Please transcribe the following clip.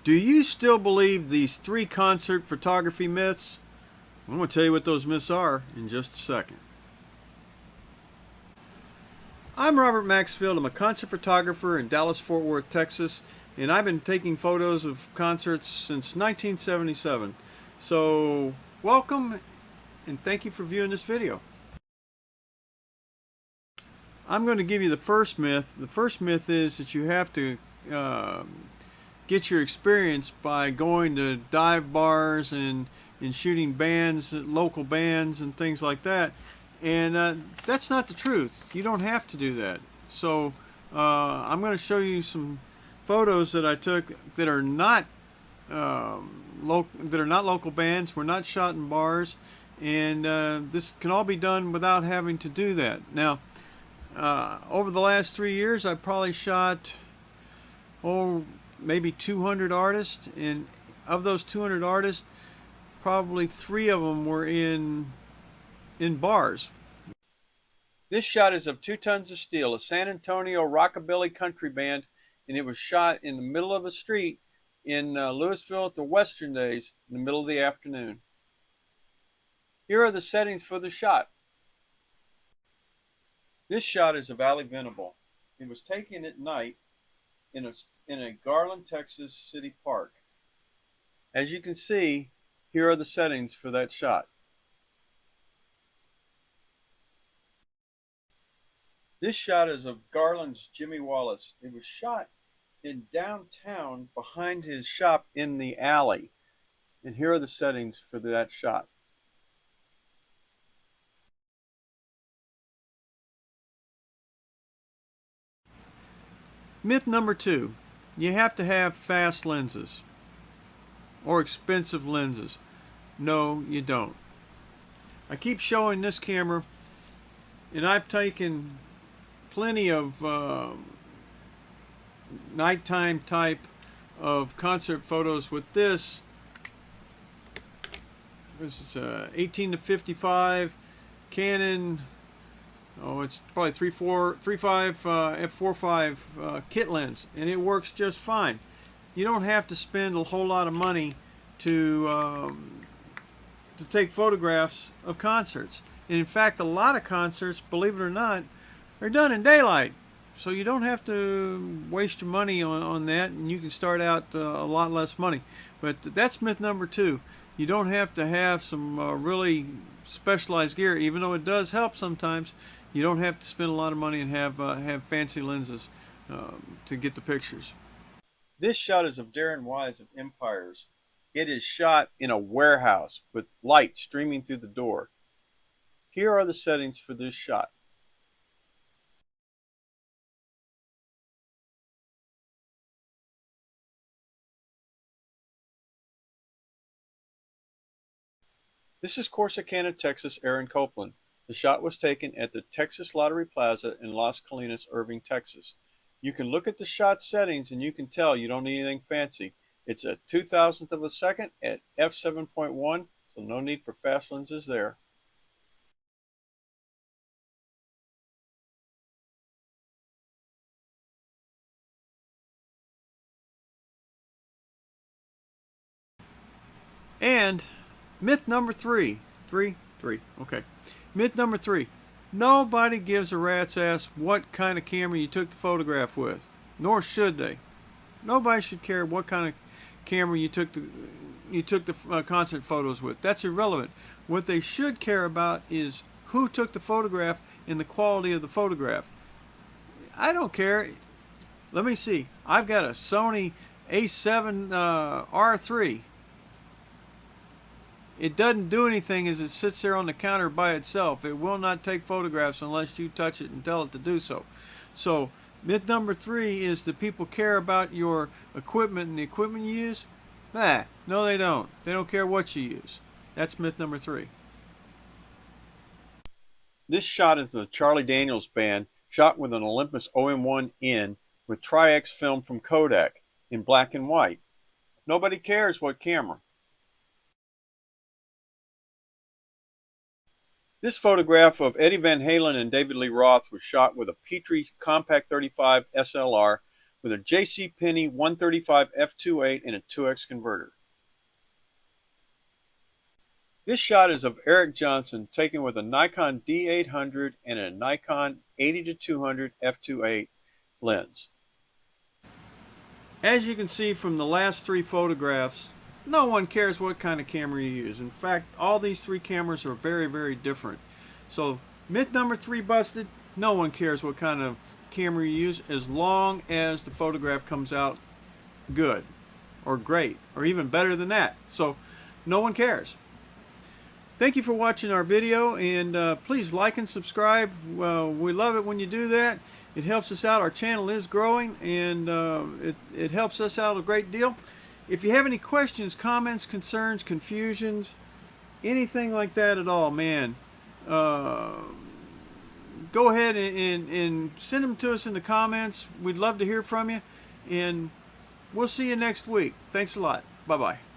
Do you still believe these 3 concert photography myths? I'm going to tell you what those myths are in just a second. I'm Robert Maxfield. I'm a concert photographer in Dallas, Fort Worth, Texas, and I've been taking photos of concerts since 1977. So, welcome and thank you for viewing this video. I'm going to give you the first myth. The first myth is that you have to get your experience by going to dive bars and shooting bands, local bands and things like that. And that's not the truth. You don't have to do that. So I'm going to show you some photos that I took that are not local bands. Were not shot in bars, and this can all be done without having to do that. Now, over the last 3 years, I've probably shot maybe 200 artists, and of those 200 artists, probably 3 of them were in bars. This shot is of 2 Tons of Steel, a San Antonio rockabilly country band, and it was shot in the middle of a street in Louisville at the Western days in the middle of the afternoon. Here are the settings for the shot. This shot is of Valley Venable. It was taken at night in a Garland, Texas city park. As you can see, here are the settings for that shot. This shot is of Garland's Jimmy Wallace. It was shot in downtown behind his shop in the alley. And here are the settings for that shot. Myth number 2, you have to have fast lenses or expensive lenses. No, you don't. I keep showing this camera, and I've taken plenty of nighttime type of concert photos with this. This is a 18 to 55 Canon. Oh, it's probably 35 f4.5 kit lens, and it works just fine. You don't have to spend a whole lot of money to take photographs of concerts. And in fact, a lot of concerts, believe it or not, are done in daylight. So you don't have to waste your money on that, and you can start out a lot less money. But that's myth number 2. You don't have to have some really specialized gear, even though it does help sometimes. You don't have to spend a lot of money and have fancy lenses to get the pictures. This shot is of Darren Wise of Empires. It is shot in a warehouse with light streaming through the door. Here are the settings for this shot. This is Corsicana, Texas, Aaron Copeland. The shot was taken at the Texas Lottery Plaza in Las Colinas, Irving, Texas. You can look at the shot settings and you can tell you don't need anything fancy. It's a 2,000th of a second at f7.1, so no need for fast lenses there. And myth number 3. Okay. Myth number 3. Nobody gives a rat's ass what kind of camera you took the photograph with, nor should they. Nobody should care what kind of camera you took the concert photos with. That's irrelevant. What they should care about is who took the photograph and the quality of the photograph. I don't care. Let me see. I've got a Sony A7 R3. It doesn't do anything as it sits there on the counter by itself. It will not take photographs unless you touch it and tell it to do so. So myth number 3 is that people care about your equipment and the equipment you use. No they don't. They don't care what you use. That's myth number 3. This shot is the Charlie Daniels Band, shot with an Olympus OM1N with Tri-X film from Kodak in black and white. Nobody cares what camera. This photograph of Eddie Van Halen and David Lee Roth was shot with a Petrie Compact 35 SLR with a JCPenney 135 f2.8 and a 2x converter. This shot is of Eric Johnson taken with a Nikon D800 and a Nikon 80-200 f2.8 lens. As you can see from the last three photographs, no one cares what kind of camera you use. In fact, all these three cameras are very, very different. So myth number 3 busted. No one cares what kind of camera you use as long as the photograph comes out good or great or even better than that. So no one cares. Thank you for watching our video, and please like and subscribe. We love it when you do that. It helps us out. Our channel is growing, and it helps us out a great deal. If you have any questions, comments, concerns, confusions, anything like that at all, man, go ahead and send them to us in the comments. We'd love to hear from you, and we'll see you next week. Thanks a lot. Bye-bye.